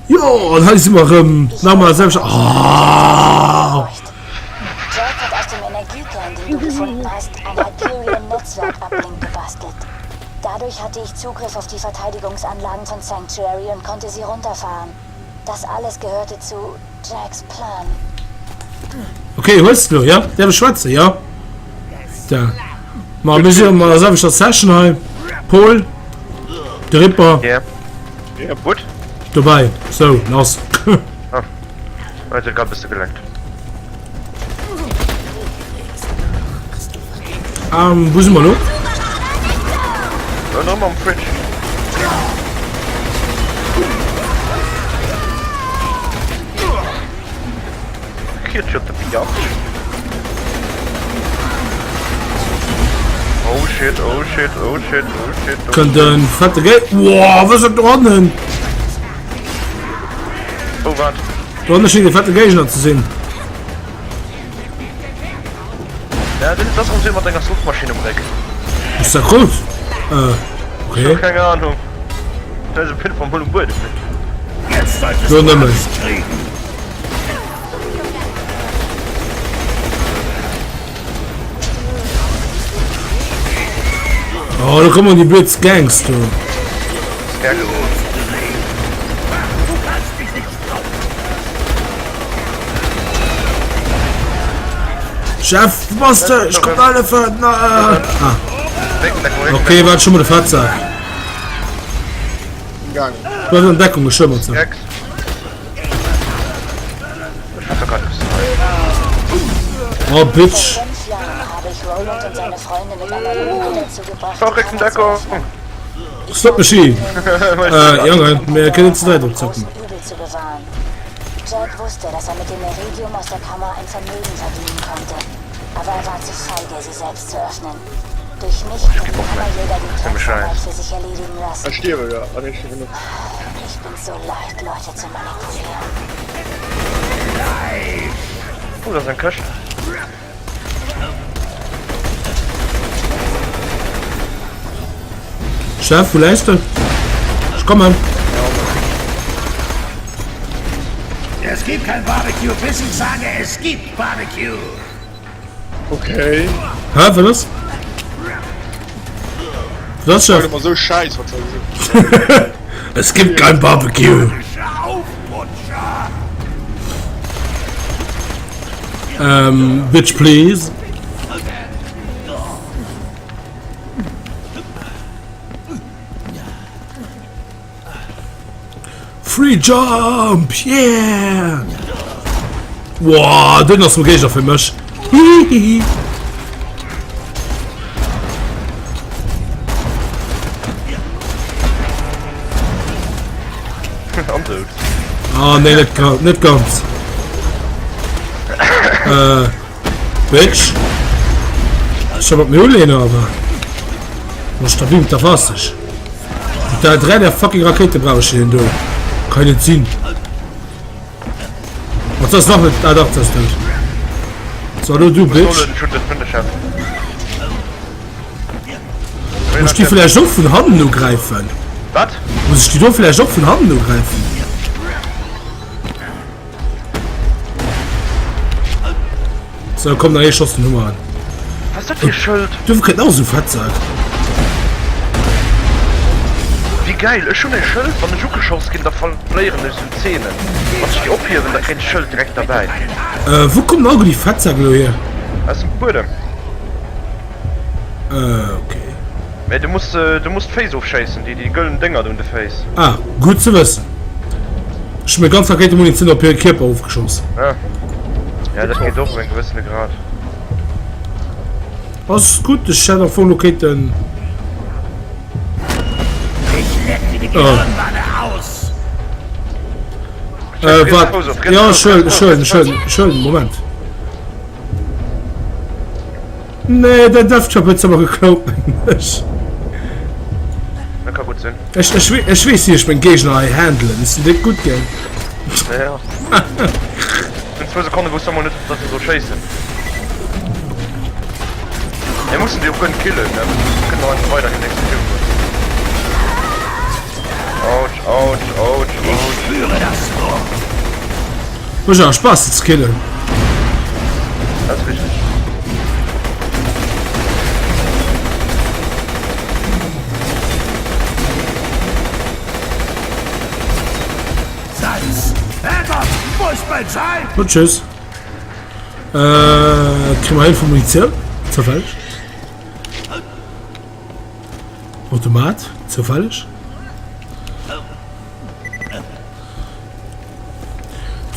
Jo, dann heißt immer nochmal selbst. Jack hat aus dem Energiekern, den du gefunden hast, ein Hyperion-Netzwerk-Uplink gebastelt. Dadurch hatte ich Zugriff auf die Verteidigungsanlagen von Sanctuary und konnte sie runterfahren. Das alles gehörte zu Jacks Plan. Okay, hörst du, ja? Der Schwarze, ja? Da. Mal ein bisschen mal selbst das Session heim. Paul. Der Ripper. Ja. Ja, gut. Dabei. So, los. Heute gerade bist du gelangt. Wo sind wir noch? Ja, nochmal am Fridge. Hier что-то пьян. Oh shit, oh shit, oh shit, oh shit. Oh Könnten fette Geld. Wow, was ist da unten? Oh, warte. Da unten steht die fette Gegner zu sehen. Ja, das ist uns immer deine Suchmaschine im Deck. Ist das gut? Okay. Keine Ahnung. Da ist ein Pin vom Bullenburg. So, nimm es. Oh, da kommen die Blitz Gangs, du. Ja, gut. Chef, Master, ich komm alle für. Okay, warte schon mal der Fahrzeug. Gang. Du hast in Deckung geschimmert. So. Gags. Ich hab doch gerade Oh, Bitch. Vor 5 Jahren habe ich Roland und seine Freunde mit einer Lüge dazu gebracht, Verrückten Deckung. Stop Machine. Junge, wir können zu zweit zocken. Übel zu bewahren. Jack wusste, dass er mit dem Iridium aus der Kammer ein Vermögen verdienen konnte. Aber er war zu feige, sie selbst zu öffnen. Durch mich hat die Kammerjäger die Drecksarbeit für sich erledigen lassen. Ich sterbe, ja. Aber ich sterbe. Ich bin so leicht, Leute zu manipulieren. Oh, das ist ein Köchen. Chef, wo lässt du? Ich komme. Es gibt kein Barbecue, bis ich sage, es gibt Barbecue. Okay. Hä, für das? Für das, Ich Chef? immer so scheiß, was soll ich Es gibt kein Barbecue. Bitch, please. Free Jump, yeah! Wow, den hast du gleich für mich. Hihihi. Ah, nee, nicht ganz. Bitch. Ich hab mir Ulehne, aber. Was stabil mit der Wasser. Da 3 der fucking Rakete brauche ich hin, du. Keine Ziehen. Was das noch mit. Ah, doch, das stimmt. So, du Bitch. Muss ich die vielleicht auch von Hand nur greifen? Was? Muss ich die doch vielleicht auch von Hand nur greifen? So, komm, da schoss die Nummer an. Was ist das hier Schild? Du kannst auch so Fahrzeug. Wie geil, ist schon ein Schild von den Schuckelschosskind davon verlieren ist in Zähnen. Was ich abhören, da kein Schild direkt dabei. Wo kommt auch die Fahrzeug her? Das ist ein Boden. Okay. Ja, du musst Face aufscheißen, die goldenen Dinger in der Face. Ah, gut zu wissen. Ich hab mir ganz Rakete Munition auf ihren Körper aufgeschossen. Ja. Ja, das geht doch, wenn gewissen Grad. Das ist gut, das Shadow von Raketen. Ich leck dir die Gehirnwanne aus. Warte. Ja, schön, Moment. Nee, der darf schon jetzt aber geklaut. Das kann gut sein. Ich weiß hier, ich bin Gegner handeln. Das wird gut gehen. Ja. In 2 Sekunden wusste man nicht, dass sie so scheiße sind. Wir müssen die auch können killen, ne? Wir können noch einfach weiter in den nächsten Film. Ouch. Führe das vor. Muss ja auch Spaß, das killen. Das ist richtig. Salz. Herrgott, wo ist mein Schein? Und tschüss. Kriegen wir Hilfe Munition? Zufällig. Automat? Zufällig.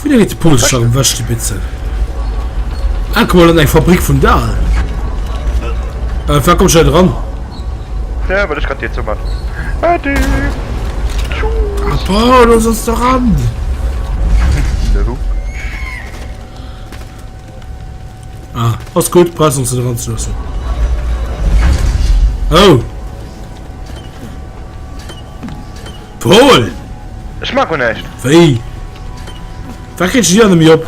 Wieder geht die Polizei und wäscht die Pizza. Ah, guck mal, an eine Fabrik von da. Wer kommt schon dran? Ja, weil ich gerade jetzt so machen. Adi. Boah, du sollst doch ran. No. Ah, alles gut, passt uns dran zu lassen. Oh. Paul! Ich mag ihn nicht. Wie? Da kriegst du hier an mir ab.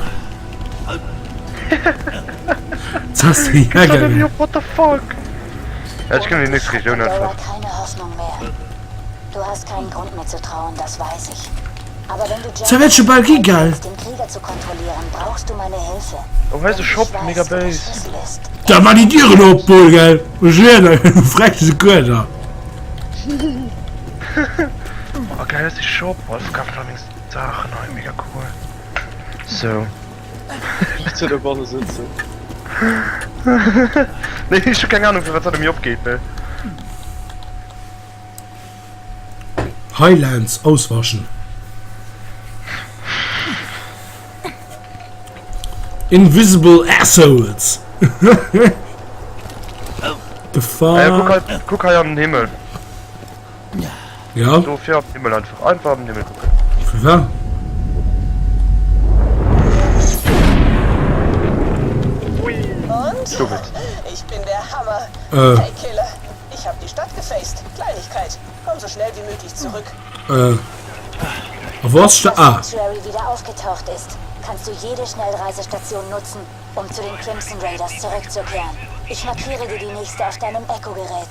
Das hast du ja geil. What the fuck? Ja, ich kann die nächste Region Dauer einfach. keine Hoffnung mehr. Du hast keinen Grund mir zu trauen, das weiß ich. Aber wenn du So wird schon bald egal. den Krieger zu kontrollieren, brauchst du meine Hilfe. Oh, heißt Ich Shop, weiß, Mega wo der Base. Schlüssel ist. Da validieren ob, Paul, gell? Und schwer, du fragst die Köder. Oh, geil, das ist die Shop. Oh, das gab allerdings Sachen. Oh, mega cool. So. Ich zu der Bahn sitze. Nee, ich hab keine Ahnung, für was an mir abgeht, ne? Highlands auswaschen. Invisible Assholes. Gefahr. Guck halt an den Himmel. Ja, So viel auf den Himmel einfach. Einfach auf den Himmel gucken. ja. Und? So wird's. Ich bin der Hammer. Hey Killer, ich hab die Stadt gefaced. Kleinigkeit. Komm so schnell wie möglich zurück. Auf was steht? Ah, Als Sanctuary wieder aufgetaucht ist, kannst du jede Schnellreisestation nutzen, um zu den Crimson Raiders zurückzukehren. Ich markiere dir die nächste auf deinem Echo-Gerät.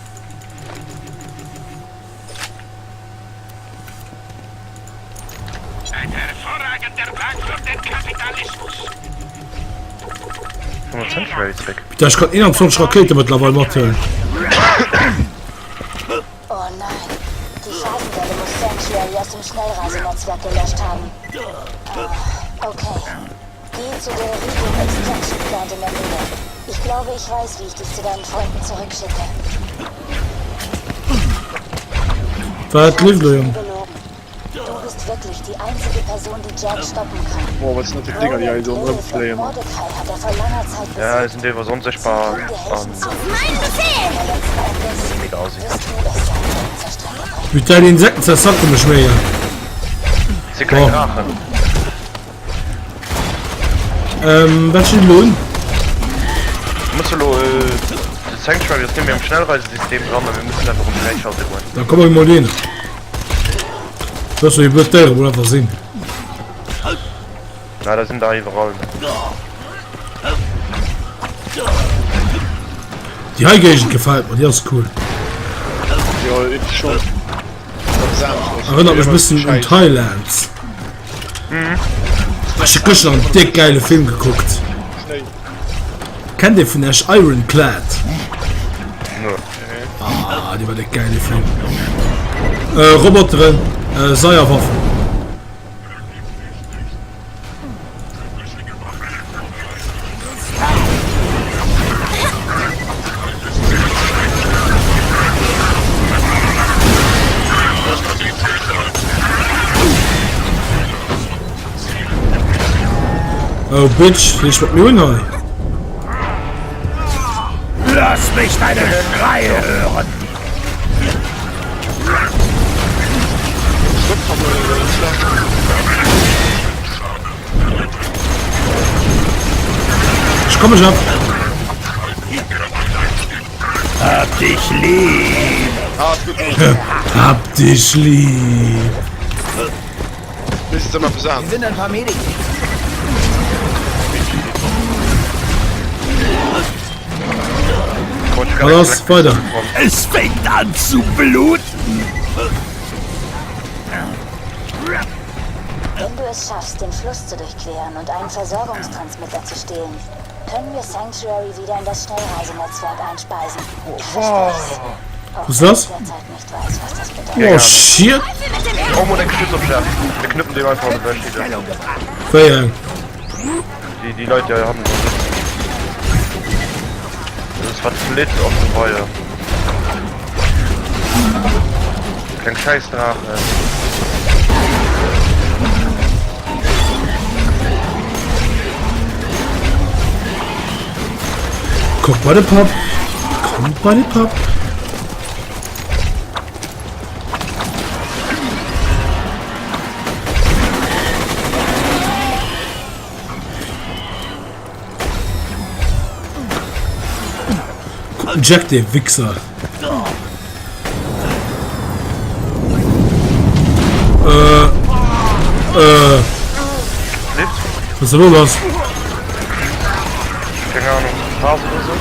Ein hervorragender Plan für den Kapitalismus. 100 ist weg. da ist gerade 21 Raketen mittlerweile machen. Oh nein, die Phasenwelle muss Sanctuary aus dem Schnellreisenetzwerk gelöscht haben. Okay. Geh zu der Region Extraction Plant in der Nähe. Ich glaube, ich weiß, wie ich dich zu deinen Freunden zurückschicke. Was lief da, Junge? Belogen. Du bist wirklich die einzige Person, die Jack stoppen kann. Boah, was sind die Dinger, die halt so Roland, Lilith und rumflayen? Mordecai hat er vor langer Zeit Ja, besiegt. sind die was unsichtbar. Mein Befehl! Mega aussieht. Wirst du es sein, zur Strecke bringen. Mit deinen Insekten zersacken mich mehr. Sie kein Boah. Drachen. Welchen Lohn? Musst du das Sanctuary, das nehmen wir im Schnellreisesystem dran, aber wir müssen einfach um die Reichshaus holen. Da kommen wir mal hin. Das ist so die Blöde, wo einfach sind. Na, da sind da überall. Die Highgage gefällt mir, die ist cool. Ja, ich schon. Erinnert mich ein bisschen an Thailand. Ich hab gestern einen dick geile Film geguckt. Kennt ihr von Ash Ironclad? Nur. Ah, die war der geile Film. Roboter, Säuerwaffen. Oh, Bitch, ich mit mir neu. Lass mich deine Schreie hören. Ich komme schon ab. Hab dich lieb. Hab dich lieb. Bist du mal besandt? Sind ein paar Medien. Quatsch. Alles weiter. Es fängt an zu bluten. Wenn du es schaffst, den Fluss zu durchqueren und einen Versorgungstransmitter zu stehlen, können wir Sanctuary wieder in das Schnellreisenetzwerk einspeisen. Ich verspreche es. Auch Was ist das? wenn ich derzeit nicht weiß, was das bedeutet. Oh shit. Oh, man, den Geschützabschärfen. Wir knüppen dem einfach mit Weltschäden. Wer? Die Leute ja haben so. Das war Split auf dem Feuer. Kein Scheiß nach, Guck bei den Pub. Kommt bei den Pub. Jack, der Wichser. Was ist denn los? Keine Ahnung. Phase oder so?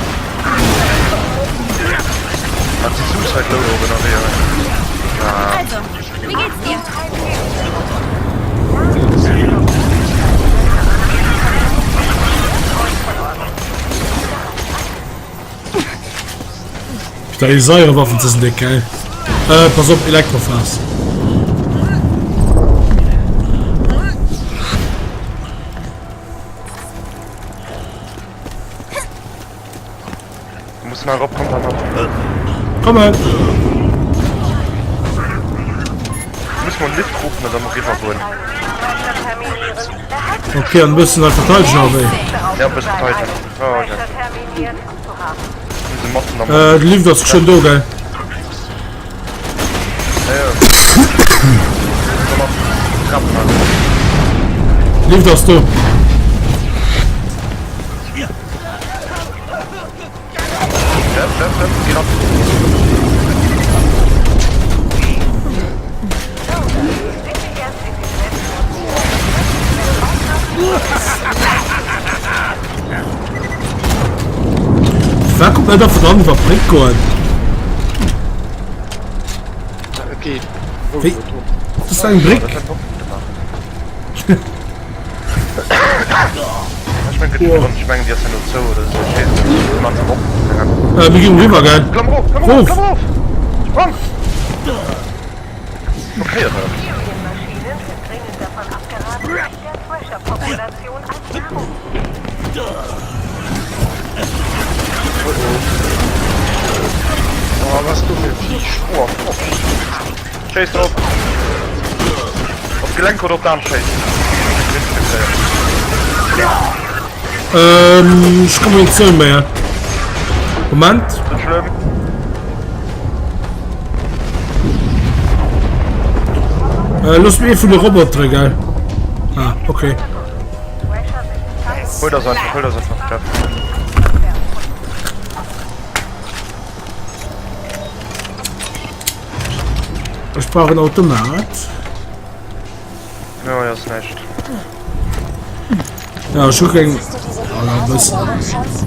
Hat sie Suicide Logo generiert? Also, wie geht's dir? Ich dachte, die Säurewaffen sind nicht geil. Pass auf, Elektrofass. Du musst mal Rob, kommt dann noch. Komm mal. Du musst mal einen Lift rufen und dann noch River holen. Okay, dann müssen wir verteidigen, aber ey. Ja, bis heute. Oh, okay. Diese Motten noch. Die lief das schon da, gell? Lief das da. Geh ab. Wer kommt nicht auf den Fabrik geholt? Okay. Wie? Das ist ein Brick. Ich meine, die jetzt ja nur so, oder so. Ich mach's Rob. Wir gehen rüber, gell? Komm hoch, komm Ruf. hoch, komm hoch! Komm! Okay, Alter. Maschinen sind dringend davon abgeraten, der Thrasher-Population als Nahrung. Oh, was du für Viech. Oh, oh. Chase drauf. Auf Gelenk oder auf Darm Chase? Ich komme nicht zu mehr. Moment. Nicht schlimm. Lass mich für den Roboter, gell? Ah, okay. Hol das einfach, Jeff. Ich brauche einen Automat. Ja, ist nicht. Ja, schon gegen. Siehst du diese was? Lunar-Versorgungsschatz?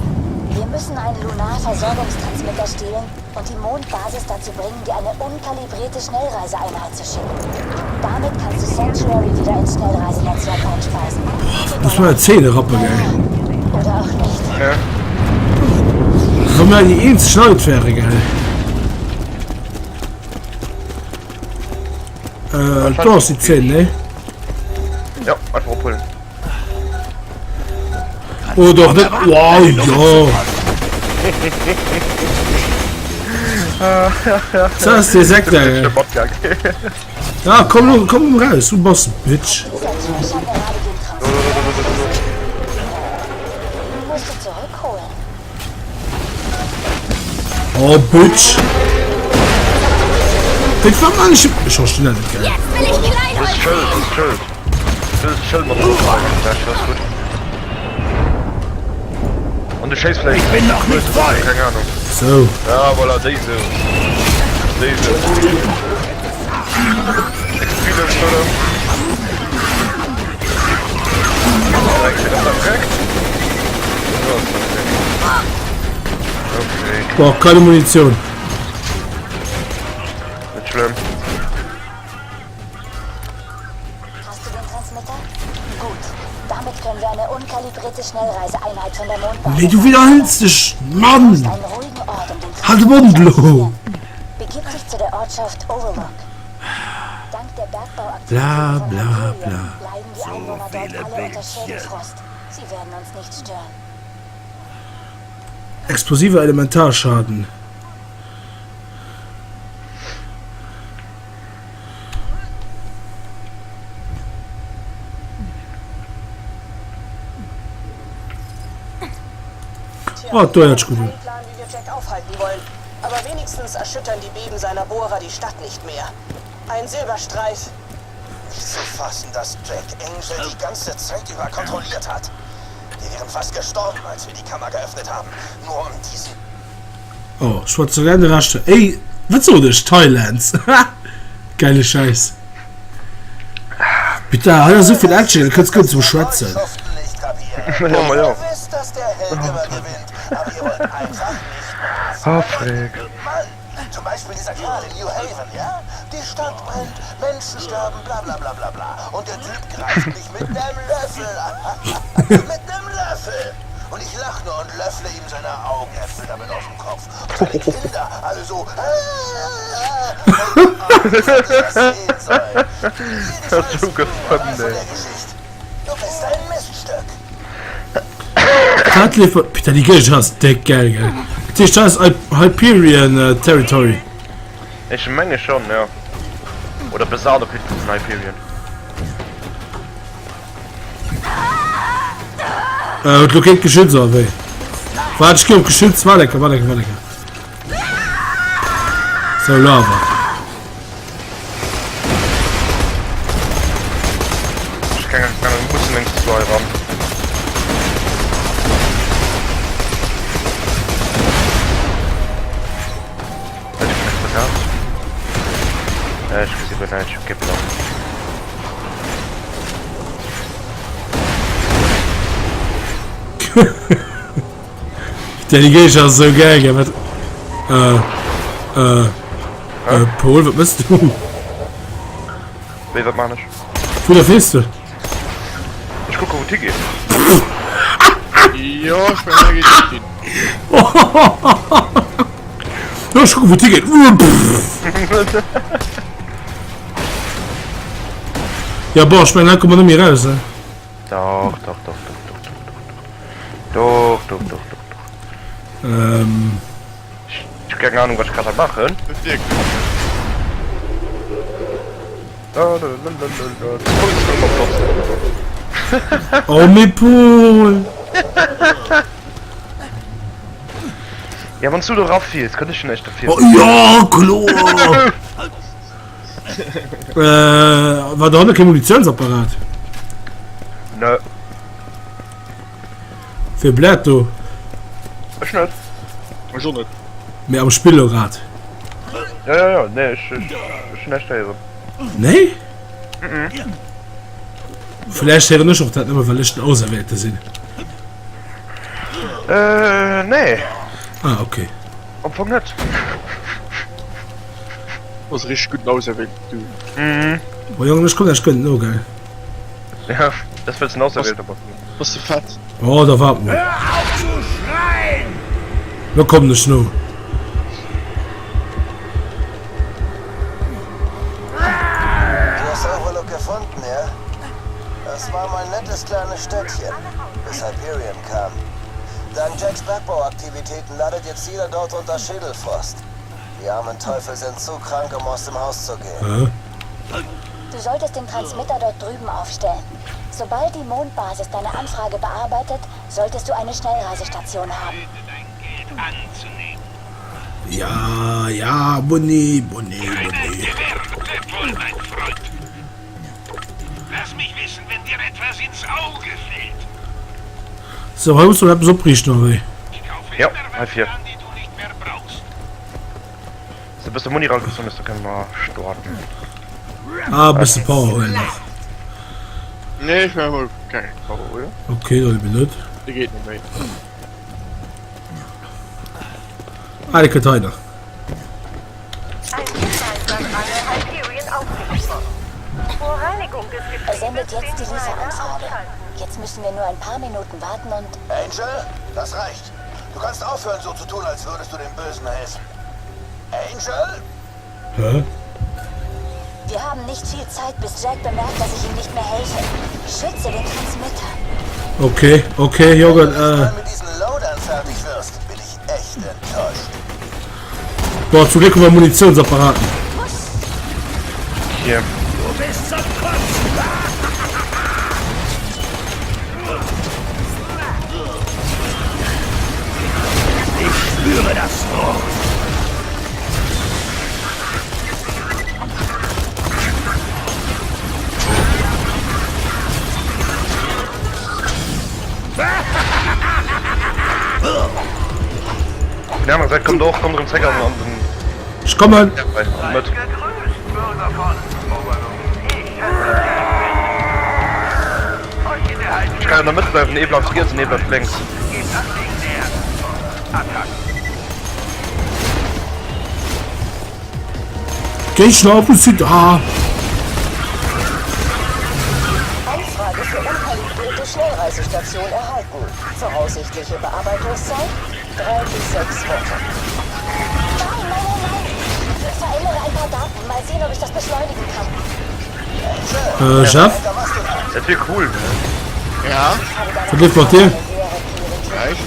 Wir müssen einen Lunar-Versorgungstransmitter stehlen und die Mondbasis dazu bringen, dir eine unkalibrierte Schnellreiseeinheit zu schicken. Damit kannst du Sanctuary wieder ins Schnellreisenetzwerk einspeisen. Muss man erzählen, Rappe, gell? Oder auch nicht. Ja. Komm mal die ins Schneidfähre, gell? Da ist die 10, ne? Ja, einfach abholen. Oh, doch nicht. Wow, ja. Das ist der Sektor, Der gell? Botgang. Ja, komm raus, du Boss, Bitch. Dieser Trash hat gerade den Transport. Du musst ihn zurückholen. Oh, Bitch. Das war gar nicht. Ich hab schneller, gell? Jetzt will ich klein Das ist Schild, das ist Schild. Das ist Schild, man muss das ist gut. Und der Chase vielleicht. Ich bin noch nicht voll. Keine Ahnung. So. Ja, voilà, diese. Experience, oder? Direkt wieder direkt. Okay. Boah, keine Munition. Nicht schlimm. Hast du den Transmitter? Gut. Damit können wir eine unkalibrierte Schnellreiseeinheit von der Mondbasis... Nee, du wiederholst dich, Mann! einen ruhigen Ort, um den Halt Mundlo! Transmitter begib dich zu der Ortschaft Overlook. Dank der Bergbauaktivitäten Bla, von bla, Hyperion bla. leiden die Einwohner dort alle unter Schädelfrost. Sie werden uns nicht stören. Explosiver Elementarschaden. Oh, Deutsch gut. Kein Plan, wie wir Jack aufhalten wollen. Aber wenigstens erschüttern die Beben seiner Bohrer die Stadt nicht mehr. Ein Silberstreif. Nicht zu fassen, dass Jack Angel die ganze Zeit über kontrolliert hat. Wir wären fast gestorben, als wir die Kammer geöffnet haben. Nur um diesen... Oh, schwarze Ränder raste. Ey, was so das? Thailands. Geile Scheiß. Bitte, hat er so viel Action, du kannst gut zum Schwatzen. Schuften nicht kapieren. Ja, mal ja. Ihr wisst, dass der Held immer gewinnt, aber ihr wollt einfach nicht Ah, Freak. Mann, zum Beispiel dieser Kerl in New Haven, ja? Die Stadt brennt, Menschen sterben, bla bla bla bla bla. Und der Typ greift mich mit nem Löffel an. Mit nem Löffel. Und ich lach nur und löffle ihm seine Augäpfel damit auf den Kopf. Und seine Kinder, alle so... das sehen sollen. Hast du gefunden, ey. Du bist ein Miststück. Hartley, Peter, die Geld hast, der geil, gell. Das ist Hyperion Territory. Ich meine schon, ja. Oder besagt auf von Hyperion. Und du geht Geschütz auf, ey. Warte, ich geh auf Geschütz, war lecker. So, Lava. Ich kann einen Bus links zu euch ran. Hätte ich nicht verkauft? Ja, ich gesehen, wenn ich okay, blau. Der die Geld ist so geil, gell. Paul, was bist du? Wie, was meine ich? Wo der fährst du? Ich gucke, wo die geht. Ja, ich bin da geht nicht hin. Ja, ich gucke, wo die geht. Ja, boah, ich meine, da kommt man nicht mehr raus, ne? Doch. Ich hab keine Ahnung, was ich gerade mache. Wirklich. Oh, mir Paul. Ja, wenn du darauf fielst, könnte ich schon echt dafür. Oh, ja, klar. War da noch kein Munitionsapparat? Nö, Für Blatt, du. ich nicht. Aber schon nicht. Mehr am Spielrad. Ja, nee, ich nicht helfen. Nee? Vielleicht wäre nicht auch das immer, weil ich ein Auserwählter sind. Nee. Ah, okay. Umfang nicht. Was richtig gut auserwählt, du. Oh, Junge, ich komme, ich könnte nur, geil. Ja, das wird's ein Auserwählter machen. Was du fett? Oh, da warten wir. Hör auf zu schreien! Da kommt nicht nur. Du hast Overlook gefunden, ja? Das war mein nettes kleines Städtchen, bis Hyperion kam. Dank Jacks Bergbauaktivitäten leidet jetzt jeder dort unter Schädelfrost. Die armen Teufel sind zu krank, um aus dem Haus zu gehen. Du solltest den Transmitter dort drüben aufstellen. Sobald die Mondbasis deine Anfrage bearbeitet, solltest du eine Schnellreisestation haben. Ja, Bunny. Wohl, mein Freund. Lass mich wissen, wenn dir etwas ins Auge fällt. So, heute musst du so bricht noch, ey. Ich kaufe Ja, immer F4. Waffen an, die du nicht mehr brauchst. So, bis der Muni rangekommen ist, da können wir starten. Ah, ein bisschen Power holen noch. Nee, ich mach mal keine Power, oder? Okay, da bin ich. Die geht nicht mehr. Alle Container. Ein Hinweis an alle Hyperion aufgeliefert. Vor Reinigung des Er sendet Getriebes jetzt die 10 Rider Lieferanfrage. ausschalten. Jetzt müssen wir nur ein paar Minuten warten und... Angel, das reicht. Du kannst aufhören, so zu tun, als würdest du dem Bösen helfen. Angel? Hä? Wir haben nicht viel Zeit, bis Jack bemerkt, dass ich ihm nicht mehr helfe. Schütze den Transmitter. Okay, okay, Junge, Wenn du nicht mal mit diesen Loadern fertig wirst, bin ich echt enttäuscht. Boah, zum Glück über Munitionsapparaten. Hier. Spüre das noch. Ja, man sagt, kommt doch, kommt drin, zeig an den... Ich komme. Ja, mit. Gegrüßt, Bürger von Overlook. Euch in der Haltung Ich kann ja da mitbleiben, Nebel auf rechts, Nebel auf links. geht das Ding näher. Attack. Geh schnaufen, sie da. Anfrage für unkalibrierte Schnellreisestation erhalten. Voraussichtliche Bearbeitungszeit 3 bis 6 Wochen. Nein. Ich verändere ein paar Daten. Mal sehen, ob ich das beschleunigen kann. Chef? Das wäre cool. Ja, Vergift macht ihr? ja, ich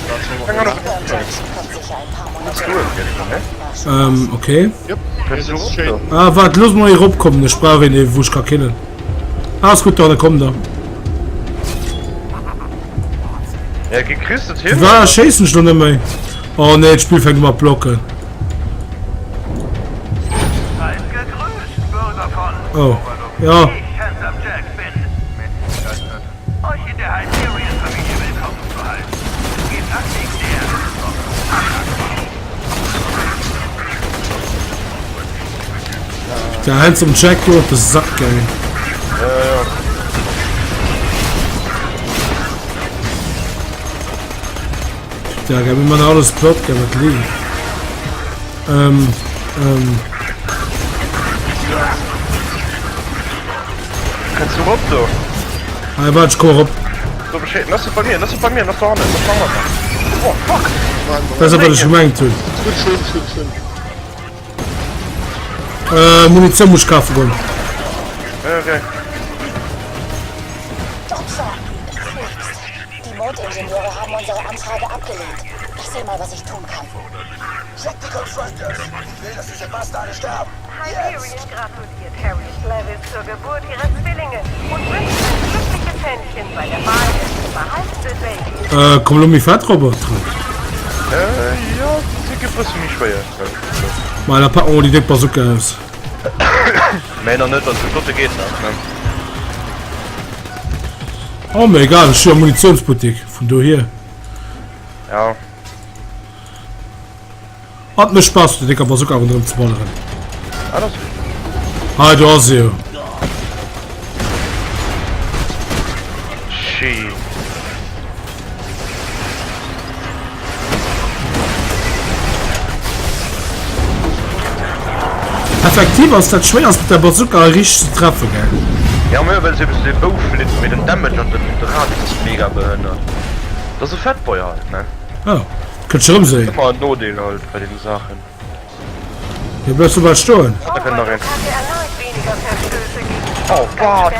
Fang mal noch. Kommt sicher ein paar Monate. Cool. Okay. Das das ist schön. Ah, warte, los mal hier rumkommen. Eine Sprache, ne, wo ich kann kennen. Ah, ist gut, da kommt da. Ja, gekriegt das hier. War scheißen Stunde mehr. Oh ne, das Spiel fängt mal blocken. Seid gegrüßt, Bürger von Oh, Overlook. ja. Ich, Handsome Jack, bin euch in der Hyperion-Familie willkommen zu heißen. Geht das Ding näher. Der Heinz und Jack, du, das ist sackgeil. Ja, gib mir mal alles Plot, gib mir liegen. Kannst du überhaupt so? Ah, warte, ich komm rup. So beschädigt. Lass es bei mir, lass es bei mir, lass da vorne. Lass da vorne. Oh, fuck. Das ist aber das gemeint, du. Munition muss ich kaufen gehen. Ja, okay. Opfer. Die Mondingenieure haben unsere Anfrage abgelehnt. Ich sehe mal, was ich tun kann. Check die Confronters. Ich will, dass diese Bastarde sterben. Hyperion gratuliert Harriet Levis zur Geburt ihrer Zwillinge und wünscht ein glückliches Händchen bei der Wahl des behaltenen Babys. Komm, Lumi Fahrtrobot. Ja, sie gibt es ziemlich schwer. Mal, da packen wir die Dickbazooka aus. Männer nicht, dass die Flotte geht, ne? Oh, mir egal, das ist ja Munitionsboutique. Von du hier. Ja. Hat mir Spaß, die Dickbazooka unter dem Zwolleren. Alles. Hi, du hast sie. Shit. Effektiv ist das schwer, mit der Bazooka richtig zu treffen, gell? Ja, mehr, weil sie bis den Bau flitten mit dem Damage und den Radius ist mega behindert. Das ist ein Fatboy halt, ne? Oh, könnt ihr rumsehen. Immer ein No-Deal halt bei den Sachen. Hier bleibst du bald stehen. Da können wir rein. Hatte erneut weniger Verstöße gegen Oh, fuck,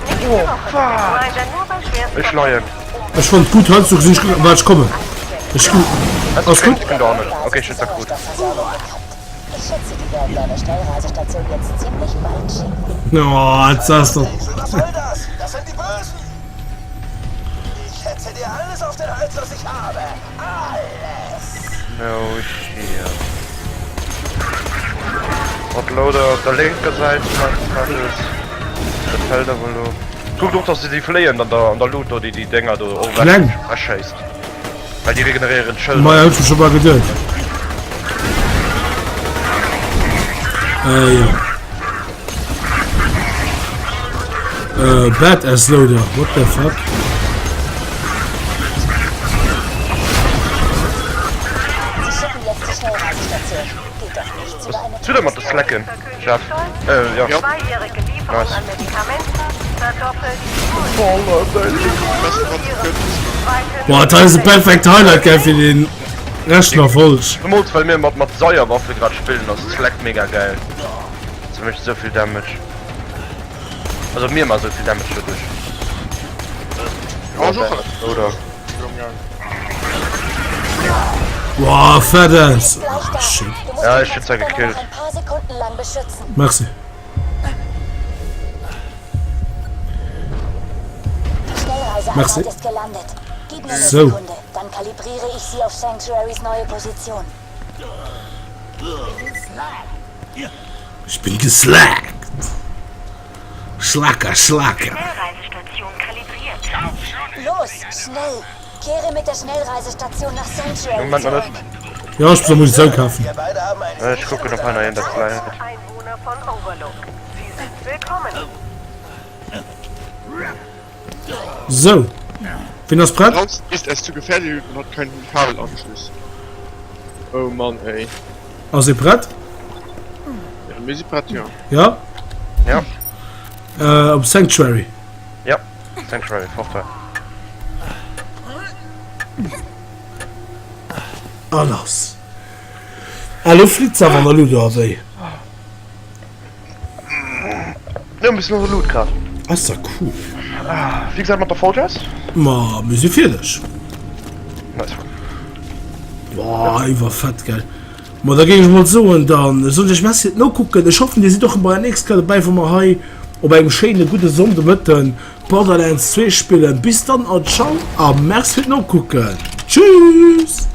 Nächste Woche wird der Grinder nur bei schwersten Ich schleue. Ich fand gut, hast du gesehen, weil ich komme. Ich gut. Das Alles ist gut? gut? Ich bin da nicht. Okay, ich finde das gut. Ich schätze, die werden deine Schnellreisestation jetzt ziemlich bald schicken. Oh, jetzt sagst du. Was soll das? Das sind die Bösen. Ich hetze dir alles auf den Hals, was ich habe. Alles. No shit. Uploader auf der linken Seite, was ist. Das fällt da wohl noch. Guck doch, dass sie die fliehen an der Loot oder die Dinger da Flank. erscheißt. Weil die regenerieren Schilder. Mal, hab ich schon mal gedacht. Ja. Badass Loader. What the fuck? Schnellreisestation. Geht doch nichts über eine... Zu dem hat das Slacken. Schaff. Ja. Zweijährige Lieferung Nice. an Medikamenten, verdoppelt. Boah, das ist ein perfekt Highlight, gell, für den Rechner falsch. Du musst, weil wir mit Säuerwaffe gerade spielen, das Slack mega geil. Das möchte so viel Damage. Also mir mal so viel Damage dadurch. Ja, so Oder? Boah, fettes. Gleich da. Shit. Du musst Ja, den ich hätte ja Transporter gekillt. noch ein paar Sekunden lang beschützen. Merci. Die Schnellreiseeinheit Merci. ist gelandet. Gib mir eine So. Sekunde, dann kalibriere ich sie auf Sanctuarys neue Position. Ich bin geslackt. Schlacker, Schlacker. Schnellreisestation kalibriert. Los, schnell! Kehre mit der Schnellreisestation nach Sanctuary Moment mal, zurück. Ja, ich muss Munition kaufen. Wir beide haben einen Ja, ich gucke noch einer in der Kleine. Einwohner von Overlook. Sie sind willkommen. So. Bin das Brett? Draußen ist es zu gefährlich und hat keinen Kabelanschluss. Oh Mann, ey. Also Brett? Ja, wir sind bereit, ja. Ja? Ja, Um Sanctuary. ja. Sanctuary, Tochter. Alles. Hallo Flitzer von der Ludo, ey. Ja, ein bisschen Loot gerade. Das ist ja cool. Wie gesagt, mit der Folgers? Ma, wir sind fertig. Nice. Boah, ich war fett, gell. Ma, da ging ich mal so und dann soll ich mal noch gucken. Ich hoffe, die sind doch bei der nächsten dabei von mir hier. Und beim schönen guten Sonntag mit den Borderlands 2 spielen. Bis dann und ciao. Am März wird noch gucken. Tschüss.